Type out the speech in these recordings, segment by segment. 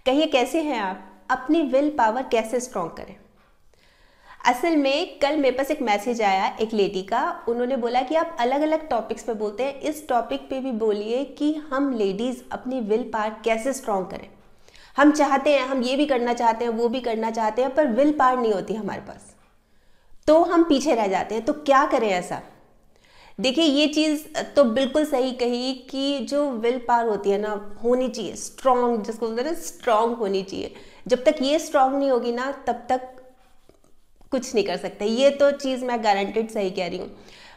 कहिए कैसे हैं आप? अपनी विल पावर कैसे स्ट्रॉन्ग करें? असल में कल मेरे पास एक मैसेज आया एक लेडी का। उन्होंने बोला कि आप अलग अलग टॉपिक्स पे बोलते हैं, इस टॉपिक पे भी बोलिए कि हम लेडीज़ अपनी विल पावर कैसे स्ट्रॉन्ग करें। हम चाहते हैं, हम ये भी करना चाहते हैं, वो भी करना चाहते हैं, पर विल पावर नहीं होती हमारे पास, तो हम पीछे रह जाते हैं। तो क्या करें ऐसा? देखिए, ये चीज़ तो बिल्कुल सही कही कि जो विल पावर होती है ना, होनी चाहिए स्ट्रॉन्ग, जिसको बोलते हैं ना स्ट्रॉन्ग होनी चाहिए। जब तक ये स्ट्रॉन्ग नहीं होगी ना, तब तक कुछ नहीं कर सकते। ये तो चीज़ मैं गारंटेड सही कह रही हूँ।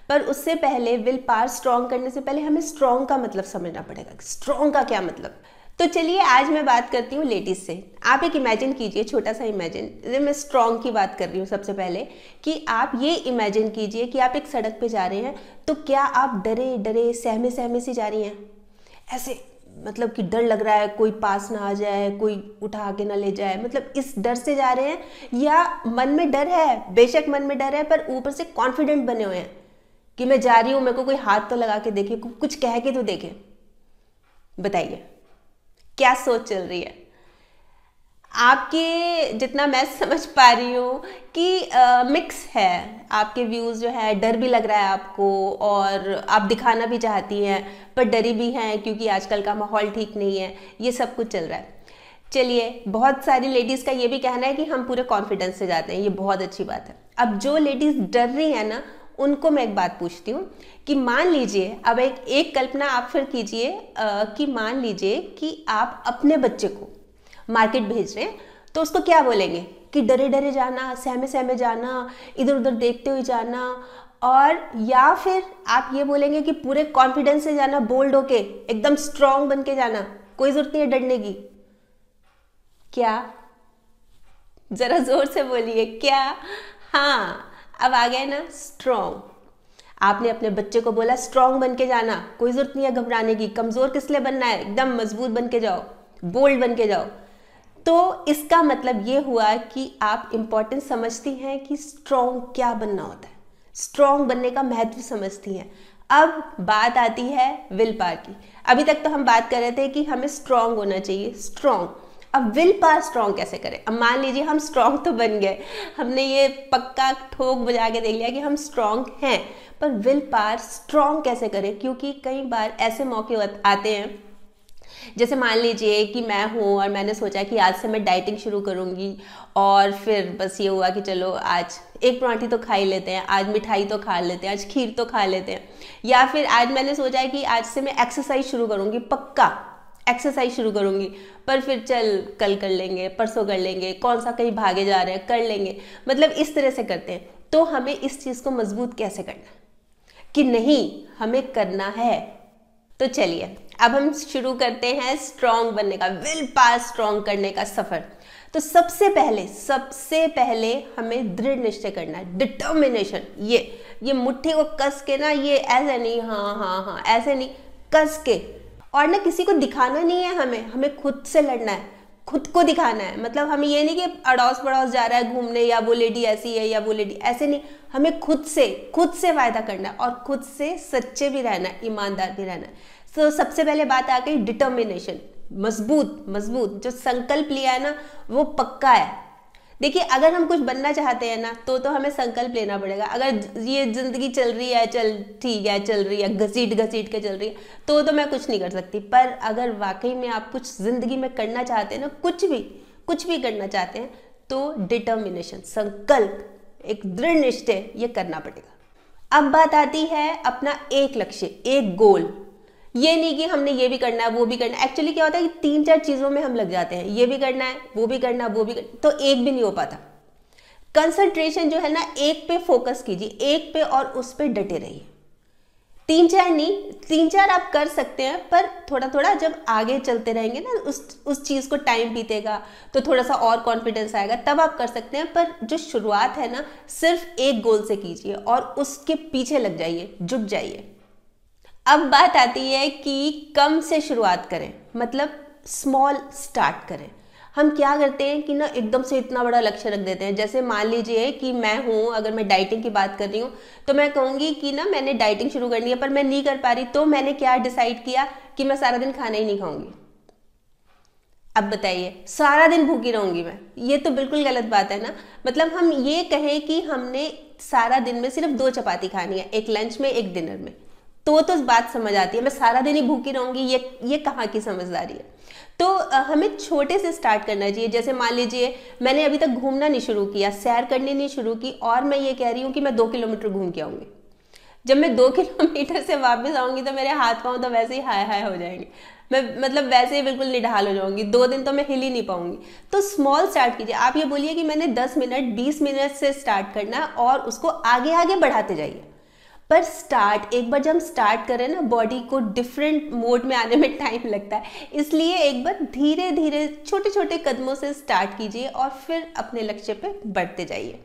पर उससे पहले विल पावर स्ट्रॉन्ग करने से पहले हमें स्ट्रॉन्ग का मतलब समझना पड़ेगा। स्ट्रॉन्ग का क्या मतलब? तो चलिए आज मैं बात करती हूँ लेडीज़ से। आप एक इमेजिन कीजिए, छोटा सा इमेजिन। मैं स्ट्रॉन्ग की बात कर रही हूँ सबसे पहले, कि आप ये इमेजिन कीजिए कि आप एक सड़क पे जा रहे हैं। तो क्या आप डरे डरे सहमे सहमे से जा रही हैं? ऐसे मतलब कि डर लग रहा है कोई पास ना आ जाए, कोई उठा के ना ले जाए, मतलब इस डर से जा रहे हैं? या मन में डर है, बेशक मन में डर है, पर ऊपर से कॉन्फिडेंट बने हुए हैं कि मैं जा रही हूँ, मेरे को कोई हाथ तो लगा के देखे, कुछ कह के तो देखे। बताइए क्या सोच चल रही है आपके? जितना मैं समझ पा रही हूँ कि मिक्स है आपके व्यूज़ जो है। डर भी लग रहा है आपको और आप दिखाना भी चाहती हैं, पर डरी भी हैं क्योंकि आजकल का माहौल ठीक नहीं है। ये सब कुछ चल रहा है। चलिए, बहुत सारी लेडीज़ का ये भी कहना है कि हम पूरे कॉन्फिडेंस से जाते हैं। ये बहुत अच्छी बात है। अब जो लेडीज़ डर रही हैं ना, उनको मैं एक बात पूछती हूँ कि मान लीजिए, अब एक कल्पना आप फिर कीजिए कि मान लीजिए कि आप अपने बच्चे को मार्केट भेज रहे हैं, तो उसको क्या बोलेंगे? कि डरे डरे जाना, सहमे सहमे जाना, इधर उधर देखते हुए जाना, और या फिर आप ये बोलेंगे कि पूरे कॉन्फिडेंस से जाना, बोल्ड होके एकदम स्ट्रांग बन के जाना, कोई जरूरत नहीं है डरने की। क्या? जरा जोर से बोलिए क्या? हाँ, अब आ गए ना स्ट्रांग। आपने अपने बच्चे को बोला स्ट्रांग बन के जाना, कोई जरूरत नहीं है घबराने की। कमजोर किस लिए बनना है? एकदम मजबूत बन के जाओ, बोल्ड बन के जाओ। तो इसका मतलब ये हुआ कि आप इंपॉर्टेंस समझती हैं कि स्ट्रॉन्ग क्या बनना होता है, स्ट्रॉन्ग बनने का महत्व समझती हैं। अब बात आती है विल पावर की। अभी तक तो हम बात कर रहे थे कि हमें स्ट्रॉन्ग होना चाहिए, स्ट्रॉन्ग। अब विल पावर स्ट्रॉन्ग कैसे करें? अब मान लीजिए हम स्ट्रॉन्ग तो बन गए, हमने ये पक्का ठोक बजा के देख लिया कि हम स्ट्रॉन्ग हैं, पर विल पावर स्ट्रॉन्ग कैसे करें? क्योंकि कई बार ऐसे मौके आते हैं, जैसे मान लीजिए कि मैं हूँ और मैंने सोचा कि आज से मैं डाइटिंग शुरू करूँगी, और फिर बस ये हुआ कि चलो आज एक परांठी तो खा ही लेते हैं, आज मिठाई तो खा लेते हैं, आज खीर तो खा लेते हैं। या फिर आज मैंने सोचा है कि आज से मैं एक्सरसाइज शुरू करूँगी, पक्का एक्सरसाइज शुरू करूँगी, पर फिर चल कल कर लेंगे, परसों कर लेंगे, कौन सा कहीं भागे जा रहे हैं, कर लेंगे। मतलब इस तरह से करते हैं। तो हमें इस चीज़ को मजबूत कैसे करना है कि नहीं, हमें करना है। तो चलिए अब हम शुरू करते हैं स्ट्रॉन्ग बनने का, विल पावर स्ट्रॉन्ग करने का सफर। तो सबसे पहले हमें दृढ़ निश्चय करना है, डिटर्मिनेशन। ये मुट्ठी को कस के ना, ये ऐसे नहीं, हाँ हाँ हाँ ऐसे नहीं, कस के। और ना किसी को दिखाना नहीं है, हमें खुद से लड़ना है, खुद को दिखाना है। मतलब हमें ये नहीं कि अड़ोस पड़ोस जा रहा है घूमने, या वो लेडी ऐसी है या वो लेडी ऐसे नहीं। हमें खुद से वायदा करना है और खुद से सच्चे भी रहना है, ईमानदार भी रहना है। तो सबसे पहले बात आ गई डिटर्मिनेशन, मजबूत जो संकल्प लिया है ना, वो पक्का है। देखिए, अगर हम कुछ बनना चाहते हैं ना, तो हमें संकल्प लेना पड़ेगा। अगर ये जिंदगी चल रही है, चल ठीक है चल रही है, घसीट के चल रही है, तो मैं कुछ नहीं कर सकती। पर अगर वाकई में आप कुछ जिंदगी में करना चाहते हैं ना, कुछ भी करना चाहते हैं, तो डिटर्मिनेशन, संकल्प, एक दृढ़ निश्चय, ये करना पड़ेगा। अब बात आती है अपना एक लक्ष्य, एक गोल। ये नहीं कि हमने ये भी करना है, वो भी करना है। एक्चुअली क्या होता है कि 3-4 चीज़ों में हम लग जाते हैं, ये भी करना है, वो भी करना है, वो भी करना, तो एक भी नहीं हो पाता। कंसंट्रेशन जो है ना, एक पे फोकस कीजिए, एक पे, और उस पे डटे रहिए। 3-4 नहीं, 3-4 आप कर सकते हैं, पर थोड़ा थोड़ा जब आगे चलते रहेंगे ना, उस चीज़ को टाइम बीतेगा तो थोड़ा सा और कॉन्फिडेंस आएगा, तब आप कर सकते हैं। पर जो शुरुआत है ना, सिर्फ एक गोल से कीजिए और उसके पीछे लग जाइए, जुट जाइए। अब बात आती है कि कम से शुरुआत करें, मतलब स्मॉल स्टार्ट करें। हम क्या करते हैं कि ना एकदम से इतना बड़ा लक्ष्य रख देते हैं। जैसे मान लीजिए कि मैं हूँ, अगर मैं डाइटिंग की बात कर रही हूँ, तो मैं कहूँगी कि ना मैंने डाइटिंग शुरू करनी है, पर मैं नहीं कर पा रही, तो मैंने क्या डिसाइड किया कि मैं सारा दिन खाना ही नहीं खाऊंगी। अब बताइए, सारा दिन भूखी रहूंगी मैं? ये तो बिल्कुल गलत बात है ना। मतलब हम ये कहें कि हमने सारा दिन में सिर्फ 2 चपाती खानी है, एक लंच में एक डिनर में, तो बात समझ आती है। मैं सारा दिन ही भूखी रहूंगी, ये कहाँ की समझदारी है। तो हमें छोटे से स्टार्ट करना चाहिए। जैसे मान लीजिए मैंने अभी तक घूमना नहीं शुरू किया, सैर करनी नहीं शुरू की, और मैं ये कह रही हूँ कि मैं 2 किलोमीटर घूम के आऊंगी। जब मैं 2 किलोमीटर से वापस आऊंगी तो मेरे हाथ पांव तो वैसे ही हाय हाय हो जाएंगे, मैं मतलब वैसे ही बिल्कुल निढाल हो जाऊंगी, 2 दिन तो मैं हिल ही नहीं पाऊंगी। तो स्मॉल स्टार्ट कीजिए। आप ये बोलिए कि मैंने 10 मिनट 20 मिनट से स्टार्ट करना है और उसको आगे आगे बढ़ाते जाइए। पर स्टार्ट, एक बार जब हम स्टार्ट करें ना, बॉडी को डिफरेंट मोड में आने में टाइम लगता है, इसलिए एक बार धीरे धीरे छोटे छोटे कदमों से स्टार्ट कीजिए और फिर अपने लक्ष्य पे बढ़ते जाइए।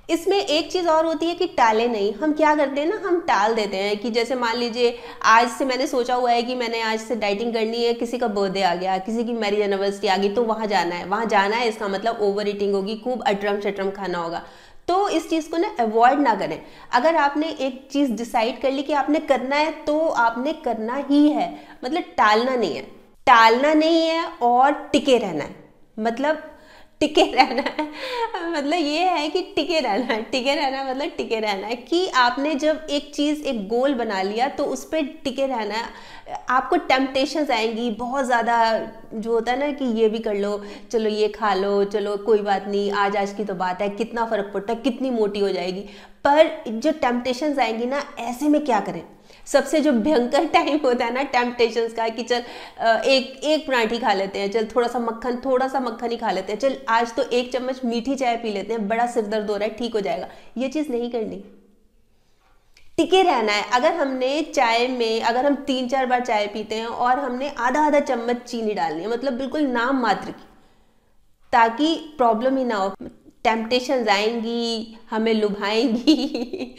इसमें एक चीज़ और होती है कि टाले नहीं। हम क्या करते हैं ना, हम टाल देते हैं कि जैसे मान लीजिए आज से मैंने सोचा हुआ है कि मैंने आज से डाइटिंग करनी है, किसी का बर्थडे आ गया, किसी की मैरिज एनिवर्सरी आ गई, तो वहाँ जाना है, इसका मतलब ओवर ईटिंग होगी, खूब अटरम शटरम खाना होगा। तो इस चीज़ को ना अवॉइड ना करें। अगर आपने एक चीज़ डिसाइड कर ली कि आपने करना है तो आपने करना ही है, मतलब टालना नहीं है। टालना नहीं है और टिके रहना है, मतलब टिके रहना है मतलब ये है कि टिके रहना है। टिके रहना मतलब टिके रहना है कि आपने जब एक चीज़, एक गोल बना लिया तो उस पर टिके रहना है। आपको टेम्पटेशंस आएंगी बहुत ज़्यादा, जो होता है ना कि ये भी कर लो, चलो ये खा लो, चलो कोई बात नहीं, आज की तो बात है, कितना फ़र्क पड़ता है, कितनी मोटी हो जाएगी। पर जो टेम्पटेशंस आएंगी ना, ऐसे में क्या करें? सबसे जो भयंकर टाइम होता है ना टेम्पटेशंस का, कि चल एक पराठी खा लेते हैं, चल थोड़ा सा मक्खन ही खा लेते हैं, चल आज तो 1 चम्मच मीठी चाय पी लेते हैं, बड़ा सिर दर्द हो रहा है, ठीक हो जाएगा। ये चीज़ नहीं करनी, टिके रहना है। अगर हमने चाय में, अगर हम 3-4 बार चाय पीते हैं और हमने आधा चम्मच चीनी डालनी है, मतलब बिल्कुल नाम मात्र की, ताकि प्रॉब्लम ही ना हो। टेम्पटेशंस आएंगी, हमें लुभाएंगी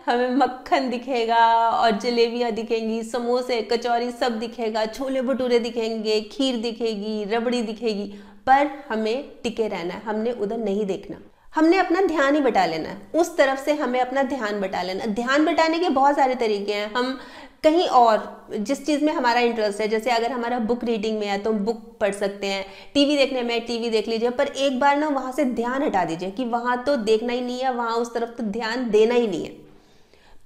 हमें मक्खन दिखेगा और जलेबियाँ दिखेंगी, समोसे कचौरी सब दिखेगा, छोले भटूरे दिखेंगे, खीर दिखेगी, रबड़ी दिखेगी, पर हमें टिके रहना है। हमने उधर नहीं देखना, हमने अपना ध्यान ही बटा लेना है, उस तरफ से हमें अपना ध्यान बटा लेना। ध्यान बटाने के बहुत सारे तरीके हैं। हम कहीं और जिस चीज़ में हमारा इंटरेस्ट है, जैसे अगर हमारा बुक रीडिंग में है तो हम बुक पढ़ सकते हैं, टीवी देखने में टीवी देख लीजिए, पर एक बार ना वहाँ से ध्यान हटा दीजिए कि वहाँ तो देखना ही नहीं है, वहाँ उस तरफ तो ध्यान देना ही नहीं है।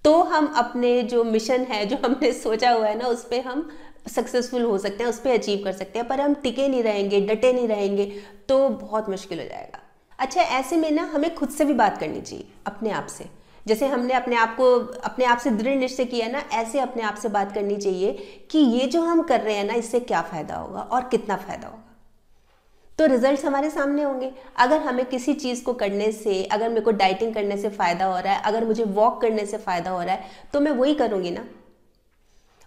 तो हम अपने जो मिशन है, जो हमने सोचा हुआ है ना, उस पर हम सक्सेसफुल हो सकते हैं, उस पर अचीव कर सकते हैं। पर हम टिके नहीं रहेंगे, डटे नहीं रहेंगे तो बहुत मुश्किल हो जाएगा। अच्छा, ऐसे में ना हमें खुद से भी बात करनी चाहिए, अपने आप से। जैसे हमने अपने आप से दृढ़ निश्चय किया ना, ऐसे अपने आप से बात करनी चाहिए कि ये जो हम कर रहे हैं ना, इससे क्या फ़ायदा होगा और कितना फ़ायदा होगा। तो रिजल्ट्स हमारे सामने होंगे। अगर हमें किसी चीज़ को करने से, अगर मेरे को डाइटिंग करने से फ़ायदा हो रहा है, अगर मुझे वॉक करने से फ़ायदा हो रहा है, तो मैं वही करूँगी ना।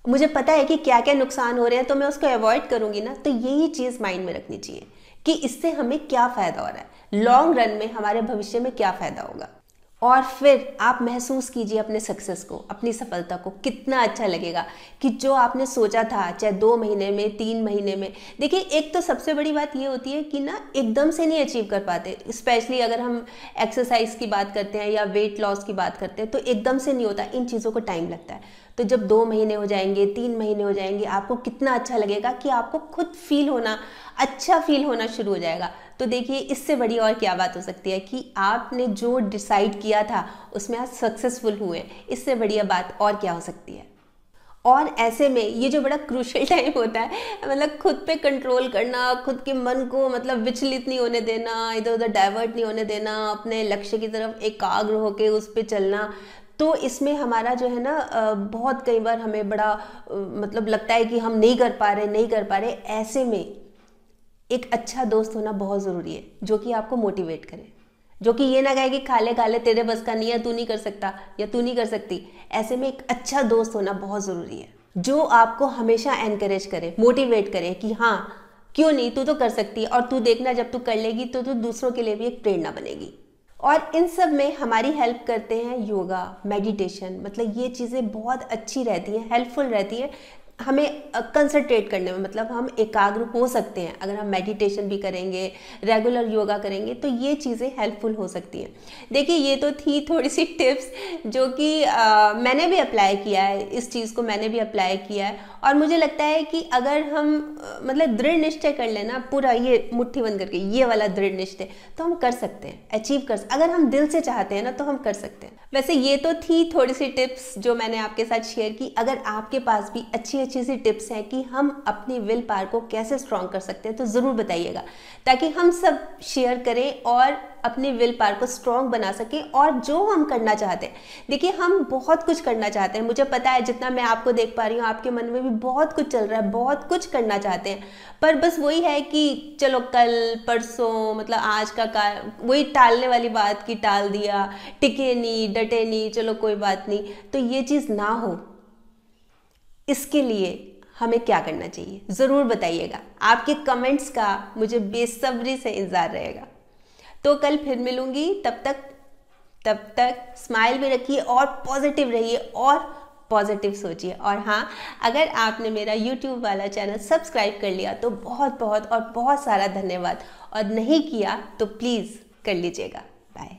मुझे पता है कि क्या क्या नुकसान हो रहे हैं, तो मैं उसको अवॉइड करूँगी ना। तो यही चीज़ माइंड में रखनी चाहिए कि इससे हमें क्या फ़ायदा हो रहा है, लॉन्ग रन में हमारे भविष्य में क्या फ़ायदा होगा। और फिर आप महसूस कीजिए अपने सक्सेस को, अपनी सफलता को, कितना अच्छा लगेगा कि जो आपने सोचा था, चाहे 2 महीने में, 3 महीने में। देखिए, एक तो सबसे बड़ी बात ये होती है कि ना एकदम से नहीं अचीव कर पाते, स्पेशली अगर हम एक्सरसाइज की बात करते हैं या वेट लॉस की बात करते हैं, तो एकदम से नहीं होता, इन चीज़ों को टाइम लगता है। तो जब 2 महीने हो जाएंगे, 3 महीने हो जाएंगे, आपको कितना अच्छा लगेगा कि आपको खुद अच्छा फील होना शुरू हो जाएगा। तो देखिए, इससे बड़ी और क्या बात हो सकती है कि आपने जो डिसाइड किया था उसमें आप सक्सेसफुल हुए। इससे बढ़िया बात और क्या हो सकती है। और ऐसे में ये जो बड़ा क्रूशियल टाइम होता है, मतलब खुद पे कंट्रोल करना, खुद के मन को मतलब विचलित नहीं होने देना, इधर उधर डाइवर्ट नहीं होने देना, अपने लक्ष्य की तरफ एकाग्र होकर उस पर चलना। तो इसमें हमारा जो है ना, बहुत कई बार हमें बड़ा मतलब लगता है कि हम नहीं कर पा रहे। ऐसे में एक अच्छा दोस्त होना बहुत ज़रूरी है, जो कि आपको मोटिवेट करे, जो कि ये ना कहे कि खा ले तेरे बस का नहीं है, तू नहीं कर सकता या तू नहीं कर सकती। ऐसे में एक अच्छा दोस्त होना बहुत ज़रूरी है, जो आपको हमेशा एनकरेज करे, मोटिवेट करे कि हाँ, क्यों नहीं, तू तो कर सकती है, और तू देखना जब तू कर लेगी तो तू दूसरों के लिए भी एक प्रेरणा बनेगी। और इन सब में हमारी हेल्प करते हैं योगा, मेडिटेशन। मतलब ये चीज़ें बहुत अच्छी रहती हैं, हेल्पफुल रहती हैं हमें कंसंट्रेट करने में। मतलब हम एकाग्र हो सकते हैं अगर हम मेडिटेशन भी करेंगे, रेगुलर योगा करेंगे, तो ये चीज़ें हेल्पफुल हो सकती हैं। देखिए, ये तो थी थोड़ी सी टिप्स जो कि मैंने भी अप्लाई किया है, इस चीज़ को मैंने भी अप्लाई किया है और मुझे लगता है कि अगर हम मतलब दृढ़ निश्चय कर लेना, पूरा ये मुट्ठी बंद करके ये वाला दृढ़ निश्चय, तो हम कर सकते हैं, अचीव कर सकते, अगर हम दिल से चाहते हैं ना तो हम कर सकते हैं। वैसे ये तो थी थोड़ी सी टिप्स जो मैंने आपके साथ शेयर की। अगर आपके पास भी अच्छी अच्छी सी टिप्स हैं कि हम अपनी विल पावर को कैसे स्ट्रॉन्ग कर सकते हैं तो ज़रूर बताइएगा, ताकि हम सब शेयर करें और अपनी विल पावर को स्ट्रॉन्ग बना सकें और जो हम करना चाहते हैं। देखिए हम बहुत कुछ करना चाहते हैं, मुझे पता है, जितना मैं आपको देख पा रही हूँ आपके मन में भी बहुत कुछ चल रहा है, बहुत कुछ करना चाहते हैं, पर बस वही है कि चलो कल परसों, मतलब आज का वही टालने वाली बात की टाल दिया, टिके नहीं, डटे नहीं, चलो कोई बात नहीं। तो ये चीज़ ना हो, इसके लिए हमें क्या करना चाहिए ज़रूर बताइएगा। आपके कमेंट्स का मुझे बेसब्री से इंतज़ार रहेगा। तो कल फिर मिलूंगी, तब तक स्माइल भी रखिए और पॉजिटिव रहिए और पॉजिटिव सोचिए। और हाँ, अगर आपने मेरा YouTube वाला चैनल सब्सक्राइब कर लिया तो बहुत बहुत और बहुत सारा धन्यवाद, और नहीं किया तो प्लीज़ कर लीजिएगा। बाय।